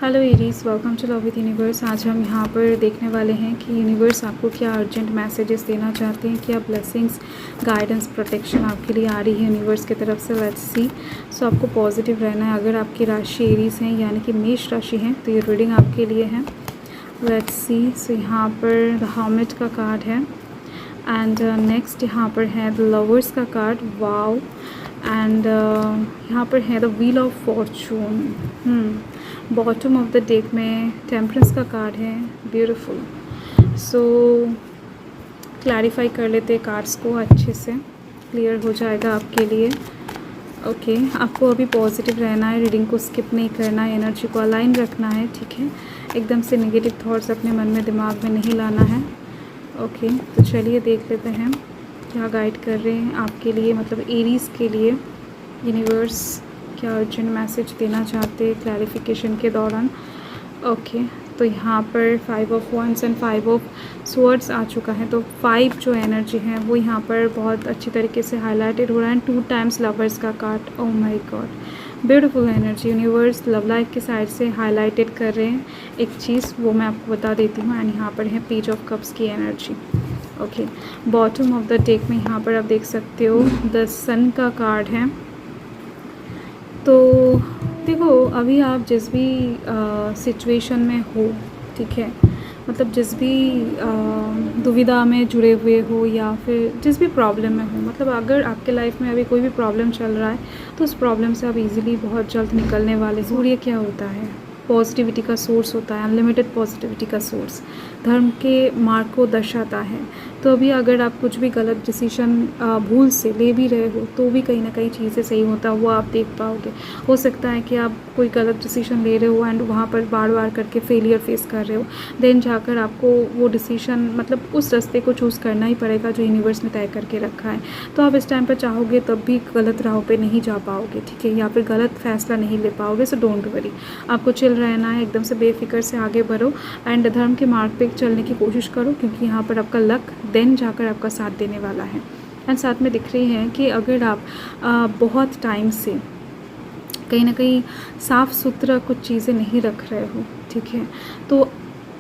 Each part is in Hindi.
Hello Aries, welcome to love with universe. आज हम यहाँ पर देखने वाले हैं कि यूनिवर्स आपको क्या अर्जेंट मैसेजेस देना चाहते हैं, क्या ब्लेसिंग्स, गाइडेंस, प्रोटेक्शन आपके लिए आ रही है यूनिवर्स की तरफ से। Let's see. सो आपको पॉजिटिव रहना है। अगर आपकी राशि एरीज हैं यानी कि मेष राशि हैं तो ये रीडिंग आपके लिए है। Let's see. सो यहाँ पर द हर्मिट का कार्ड है एंड नेक्स्ट यहाँ पर है द लवर्स का कार्ड। वाओ। एंड यहाँ पर है the wheel of Fortune. Bottom of the deck में टेम्परेंस का कार्ड है। ब्यूटीफुल। सो क्लैरिफाई कर लेते हैं कार्ड्स को, अच्छे से क्लियर हो जाएगा आपके लिए। ओके आपको अभी पॉजिटिव रहना है, रीडिंग को स्किप नहीं करना है, एनर्जी को अलाइन रखना है, ठीक है। एकदम से नेगेटिव थॉट्स अपने मन में, दिमाग में नहीं लाना है। ओके तो चलिए देख लेते हैं क्या गाइड कर रहे हैं आपके लिए, मतलब एरीज़ के लिए यूनिवर्स क्या अर्जेंट मैसेज देना चाहते हैं क्लैरिफिकेशन के दौरान। ओके तो यहाँ पर 5 of wands and 5 of swords आ चुका है। तो 5 जो एनर्जी है वो यहाँ पर बहुत अच्छी तरीके से हाईलाइटेड हो रहा है। 2 टाइम्स लवर्स का card. Oh my God, beautiful energy universe love life के साइड से हाईलाइटेड कर रहे हैं। एक चीज़ वो मैं आपको बता देती हूँ। एंड यहाँ पर है पेज ऑफ कप्स की energy. Okay bottom of the deck में यहाँ पर आप देख सकते हो द सन का कार्ड है। तो देखो अभी आप जिस भी सिचुएशन में हो, ठीक है, मतलब जिस भी दुविधा में जुड़े हुए हो या फिर जिस भी प्रॉब्लम में हो, मतलब अगर आपके लाइफ में अभी कोई भी प्रॉब्लम चल रहा है तो उस प्रॉब्लम से आप इजीली बहुत जल्द निकलने वाले। सूर्य क्या होता है? पॉजिटिविटी का सोर्स होता है, अनलिमिटेड पॉजिटिविटी का सोर्स, धर्म के मार्ग को दर्शाता है। तो अभी अगर आप कुछ भी गलत डिसीजन भूल से ले भी रहे हो तो भी कहीं ना कहीं चीज़ें सही होता है, वो आप देख पाओगे। हो सकता है कि आप कोई गलत डिसीजन ले रहे हो एंड वहाँ पर बार बार करके फेलियर फेस कर रहे हो, देन जाकर आपको वो डिसीजन, मतलब उस रास्ते को चूज़ करना ही पड़ेगा जो यूनिवर्स ने तय करके रखा है। तो आप इस टाइम पर चाहोगे तब भी गलत राह पे नहीं जा पाओगे, ठीक है, या फिर गलत फैसला नहीं ले पाओगे। सो डोंट वरी, आपको चिल रहना है, एकदम से बेफिक्र से आगे बढ़ो एंड धर्म के मार्ग पे चलने की कोशिश करो, क्योंकि यहाँ पर आपका लक देन जाकर आपका साथ देने वाला है। एंड साथ में दिख रही है कि अगर आप बहुत टाइम से कहीं ना कहीं साफ़ सुथरा कुछ चीज़ें नहीं रख रहे हो, ठीक है, तो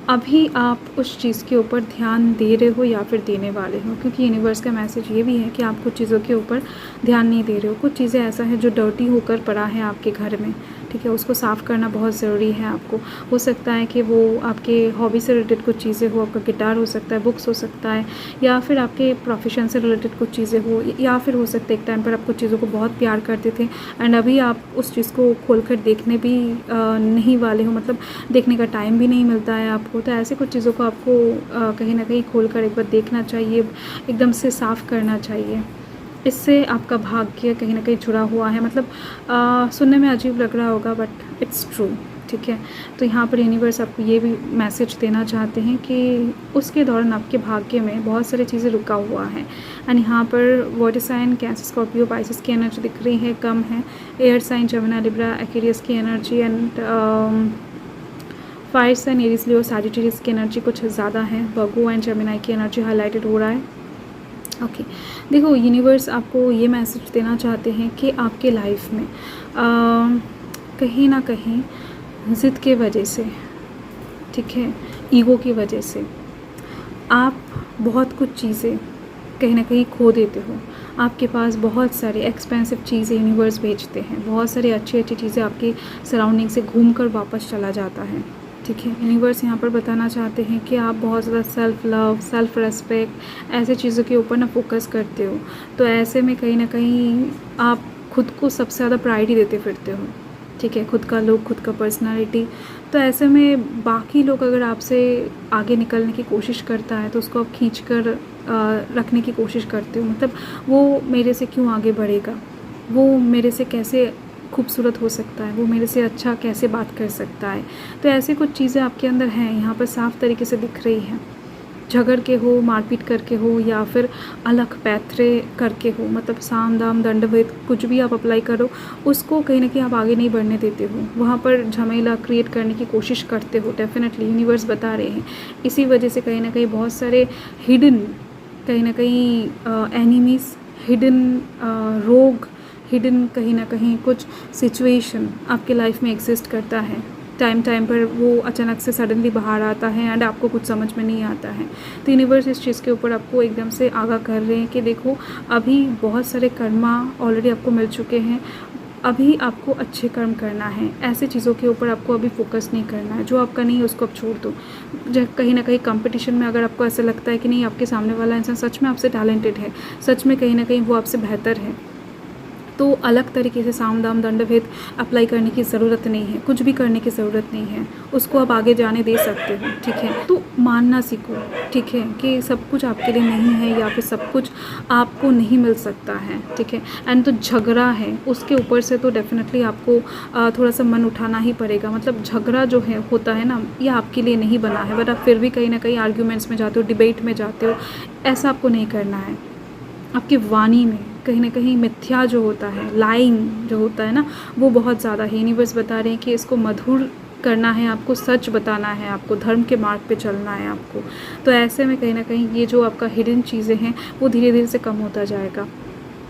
अभी आप उस चीज़ के ऊपर ध्यान दे रहे हो या फिर देने वाले हो, क्योंकि यूनिवर्स का मैसेज ये भी है कि आप कुछ चीज़ों के ऊपर ध्यान नहीं दे रहे हो। कुछ चीज़ें ऐसा है जो डर्टी होकर पड़ा है आपके घर में, ठीक है, उसको साफ़ करना बहुत ज़रूरी है आपको। हो सकता है कि वो आपके हॉबी से रिलेटेड कुछ चीज़ें हो, आपका गिटार हो सकता है, बुक्स हो सकता है, या फिर आपके प्रोफेशन से रिलेटेड कुछ चीज़ें हो, या फिर हो सकता है एक टाइम पर आप कुछ चीज़ों को बहुत प्यार करते थे एंड अभी आप उस चीज़ को खोलकर देखने भी नहीं वाले हो, मतलब देखने का टाइम भी नहीं मिलता है आपको। तो ऐसे कुछ चीज़ों को आपको कहीं ना कहीं खोलकर एक बार देखना चाहिए, एकदम से साफ़ करना चाहिए। इससे आपका भाग्य कहीं ना कहीं जुड़ा हुआ है, मतलब सुनने में अजीब लग रहा होगा बट इट्स ट्रू, ठीक है। तो यहाँ पर यूनिवर्स आपको ये भी मैसेज देना चाहते हैं कि उसके दौरान आपके भाग्य में बहुत सारी चीज़ें रुका हुआ है। एंड यहाँ पर water sign, Cancer, Scorpio, Pisces की एनर्जी दिख रही है, कम है। Air sign, Gemini, Libra, Aquarius की energy and fire sign, Aries, Leo, Sagittarius की एनर्जी कुछ ज़्यादा है। वर्गो एंड जेमिनी की एनर्जी हाईलाइटेड हो रहा है। ओके देखो यूनिवर्स आपको ये मैसेज देना चाहते हैं कि आपके लाइफ में कहीं ना कहीं ज़िद के वजह से, ठीक है, ईगो की वजह से आप बहुत कुछ चीज़ें कहीं ना कहीं खो देते हो। आपके पास बहुत सारे एक्सपेंसिव चीज़ें यूनिवर्स भेजते हैं, बहुत सारी अच्छी अच्छी चीज़ें आपकी सराउंडिंग से घूम कर वापस चला जाता है, ठीक है। यूनिवर्स यहाँ पर बताना चाहते हैं कि आप बहुत ज़्यादा सेल्फ लव, सेल्फ रेस्पेक्ट, ऐसे चीज़ों के ऊपर ना फोकस करते हो। तो ऐसे में कहीं ना कहीं आप खुद को सबसे ज़्यादा प्रायोरिटी देते फिरते हो, ठीक है, खुद का लुक, खुद का पर्सनालिटी। तो ऐसे में बाकी लोग अगर आपसे आगे निकलने की कोशिश करता है तो उसको आप खींच कर रखने की कोशिश करते हो, मतलब वो मेरे से क्यों आगे बढ़ेगा, वो मेरे से कैसे खूबसूरत हो सकता है, वो मेरे से अच्छा कैसे बात कर सकता है। तो ऐसे कुछ चीज़ें आपके अंदर हैं, यहाँ पर साफ तरीके से दिख रही हैं। झगड़ के हो, मारपीट करके हो, या फिर अलग पैतरे करके हो, मतलब साम दाम दंड भेद कुछ भी आप अप्लाई करो, उसको कहीं ना कहीं आप आगे नहीं बढ़ने देते हो, वहाँ पर झमेला क्रिएट करने की कोशिश करते हो। डेफिनेटली यूनिवर्स बता रहे हैं इसी वजह से कहीं ना कहीं बहुत सारे हिडन, कहीं ना कहीं एनिमीज़, हिडन रोग, हिडन कहीं ना कहीं कुछ सिचुएशन आपके लाइफ में एग्जिस्ट करता है, टाइम पर वो अचानक से सडनली बाहर आता है एंड आपको कुछ समझ में नहीं आता है। तो यूनिवर्स इस चीज़ के ऊपर आपको एकदम से आगाह कर रहे हैं कि देखो अभी बहुत सारे कर्मा ऑलरेडी आपको मिल चुके हैं, अभी आपको अच्छे कर्म करना है, ऐसे चीज़ों के ऊपर आपको अभी फोकस नहीं करना है, जो आपका नहीं है उसको आप छोड़ दो। जब कहीं ना कहीं कंपटीशन में अगर आपको ऐसा लगता है कि नहीं आपके सामने वाला इंसान सच में आपसे टैलेंटेड है, सच में कहीं ना कहीं वो आपसे बेहतर है, तो अलग तरीके से साम दाम दंड भेद अप्लाई करने की ज़रूरत नहीं है, कुछ भी करने की ज़रूरत नहीं है, उसको आप आगे जाने दे सकते हो। ठीक है, तो मानना सीखो, ठीक है, कि सब कुछ आपके लिए नहीं है या फिर सब कुछ आपको नहीं मिल सकता है। ठीक है, एंड तो झगड़ा है उसके ऊपर से तो डेफिनेटली आपको थोड़ा सा मन उठाना ही पड़ेगा। मतलब झगड़ा जो है होता है ना, ये आपके लिए नहीं बना है, बट आप फिर भी कहीं ना कहीं आर्ग्यूमेंट्स में जाते हो, डिबेट में जाते हो, ऐसा आपको नहीं करना है। आपकी वाणी में कहीं ना कहीं मिथ्या जो होता है, लाइंग जो होता है ना, वो बहुत ज़्यादा है। यूनिवर्स बता रहे हैं कि इसको मधुर करना है, आपको सच बताना है, आपको धर्म के मार्ग पे चलना है आपको। तो ऐसे में कहीं ना कहीं ये जो आपका हिडन चीज़ें हैं वो धीरे धीरे से कम होता जाएगा।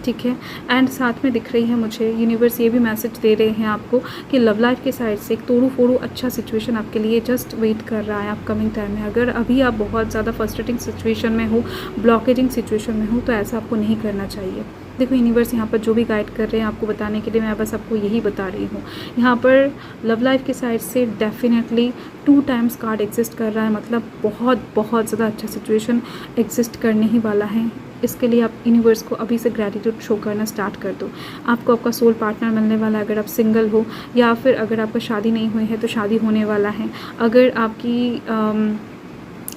ठीक है, एंड साथ में दिख रही है मुझे यूनिवर्स ये भी मैसेज दे रहे हैं आपको कि लव लाइफ के साइड से एक तोड़ू फोड़ू अच्छा सिचुएशन आपके लिए जस्ट वेट कर रहा है अपकमिंग टाइम में। अगर अभी आप बहुत ज़्यादा फ्रस्ट्रेटिंग सिचुएशन में हो, ब्लॉकेजिंग सिचुएशन में हो, तो ऐसा आपको नहीं करना चाहिए। देखो यूनिवर्स यहाँ पर जो भी गाइड कर रहे हैं आपको बताने के लिए, मैं बस आपको यही बता रही हूँ। यहाँ पर लव लाइफ के साइड से डेफिनेटली 2 टाइम्स कार्ड एग्जिस्ट कर रहा है, मतलब बहुत बहुत ज़्यादा अच्छा सिचुएशन एग्जिस्ट करने ही वाला है। इसके लिए आप यूनिवर्स को अभी से ग्रैटिट्यूड शो करना स्टार्ट कर दो। आपको आपका सोल पार्टनर मिलने वाला है, अगर आप सिंगल हो, या फिर अगर आपका शादी नहीं हुई है तो शादी होने वाला है। अगर आपकी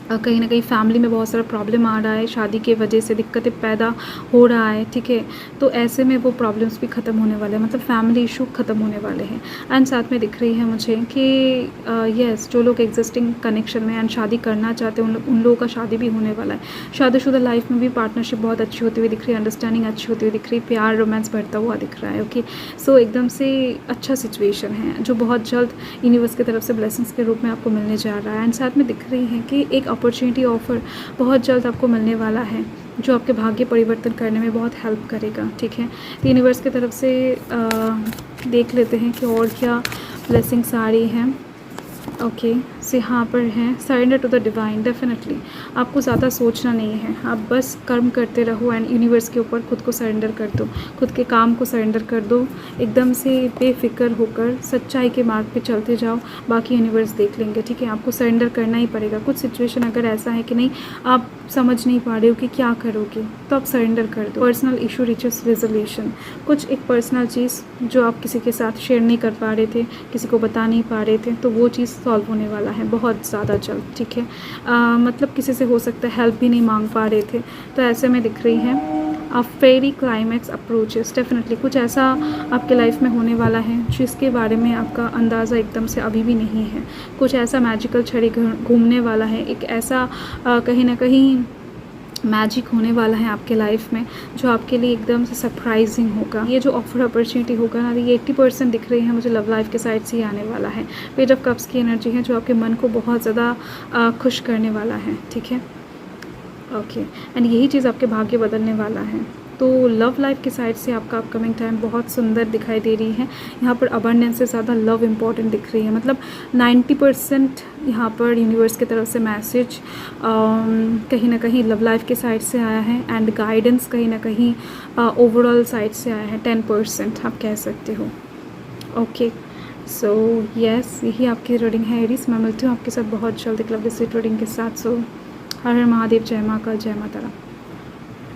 कहीं ना कहीं फैमिली में बहुत सारा प्रॉब्लम आ रहा है, शादी के वजह से दिक्कतें पैदा हो रहा है, ठीक है, तो ऐसे में वो प्रॉब्लम्स भी ख़त्म होने वाले हैं, मतलब फैमिली इशू ख़त्म होने वाले हैं। एंड साथ में दिख रही है मुझे कि यस, जो लोग एग्जिस्टिंग कनेक्शन में एंड शादी करना चाहते हैं उन लोगों का शादी भी होने वाला है। शादीशुदा लाइफ में भी पार्टनरशिप बहुत अच्छी होती हुई दिख रही है, अंडरस्टैंडिंग अच्छी होती हुई दिख रही है, प्यार रोमांस बढ़ता हुआ दिख रहा है। ओके, सो एकदम से अच्छा सिचुएशन है जो बहुत जल्द यूनिवर्स की तरफ से ब्लेसिंग्स के रूप में आपको मिलने जा रहा है। एंड साथ में दिख रही है कि एक अपॉर्चुनिटी ऑफर बहुत जल्द आपको मिलने वाला है जो आपके भाग्य परिवर्तन करने में बहुत हेल्प करेगा। ठीक है, तो यूनिवर्स की तरफ से देख लेते हैं कि और क्या ब्लेसिंग्स आ रही हैं। ओके, से यहाँ पर है surrender to the divine. Definitely आपको ज़्यादा सोचना नहीं है, आप बस कर्म करते रहो एंड यूनिवर्स के ऊपर खुद को सरेंडर कर दो, खुद के काम को सरेंडर कर दो, एकदम से बेफिक्र होकर सच्चाई के मार्ग पे चलते जाओ, बाकी यूनिवर्स देख लेंगे। ठीक है, आपको सरेंडर करना ही पड़ेगा। कुछ सिचुएशन अगर ऐसा है कि नहीं आप समझ नहीं पा रहे हो कि क्या करोगे, तो आप सरेंडर कर दो। पर्सनल इशू रिचेस रेजोल्यूशन, कुछ एक पर्सनल चीज़ जो आप किसी के साथ शेयर नहीं कर पा रहे थे, किसी को बता नहीं पा रहे थे, तो वो चीज़ सॉल्व होने वाला है बहुत ज़्यादा जल्द। ठीक है, मतलब किसी से हो सकता है हेल्प भी नहीं मांग पा रहे थे, तो ऐसे में दिख रही है फेरी क्लाइमैक्स अप्रोचेस। डेफिनेटली कुछ ऐसा आपके लाइफ में होने वाला है जिसके बारे में आपका अंदाज़ा एकदम से अभी भी नहीं है। कुछ ऐसा मैजिकल छड़ी घूमने वाला है, एक ऐसा कहीं ना कहीं मैजिक होने वाला है आपके लाइफ में जो आपके लिए एकदम से सरप्राइजिंग होगा। ये जो ऑफर अपॉर्चुनिटी होगा ना, ये 80% दिख रही है मुझे लव लाइफ के साइड से ही आने वाला है। पेज ऑफ कप्स की एनर्जी है जो आपके मन को बहुत ज़्यादा खुश करने वाला है। ठीक है, ओके, एंड यही चीज़ आपके भाग्य बदलने वाला है। तो लव लाइफ की साइड से आपका अपकमिंग टाइम बहुत सुंदर दिखाई दे रही है। यहाँ पर अबंडेंस से ज़्यादा लव इम्पॉर्टेंट दिख रही है, मतलब 90% यहाँ पर यूनिवर्स की तरफ से मैसेज कहीं ना कहीं लव लाइफ के साइड से आया है एंड गाइडेंस कहीं ना कहीं ओवरऑल साइड से आया है। 10% आप कह सकते हो। ओके, सो यस, यही आपकी रीडिंग है एरीज। मैं मिलती हूँ आपके साथ बहुत जल्द एक लवली स्वीट रीडिंग के साथ। सो हर हर महादेव, जय माँ का, जय माता राम।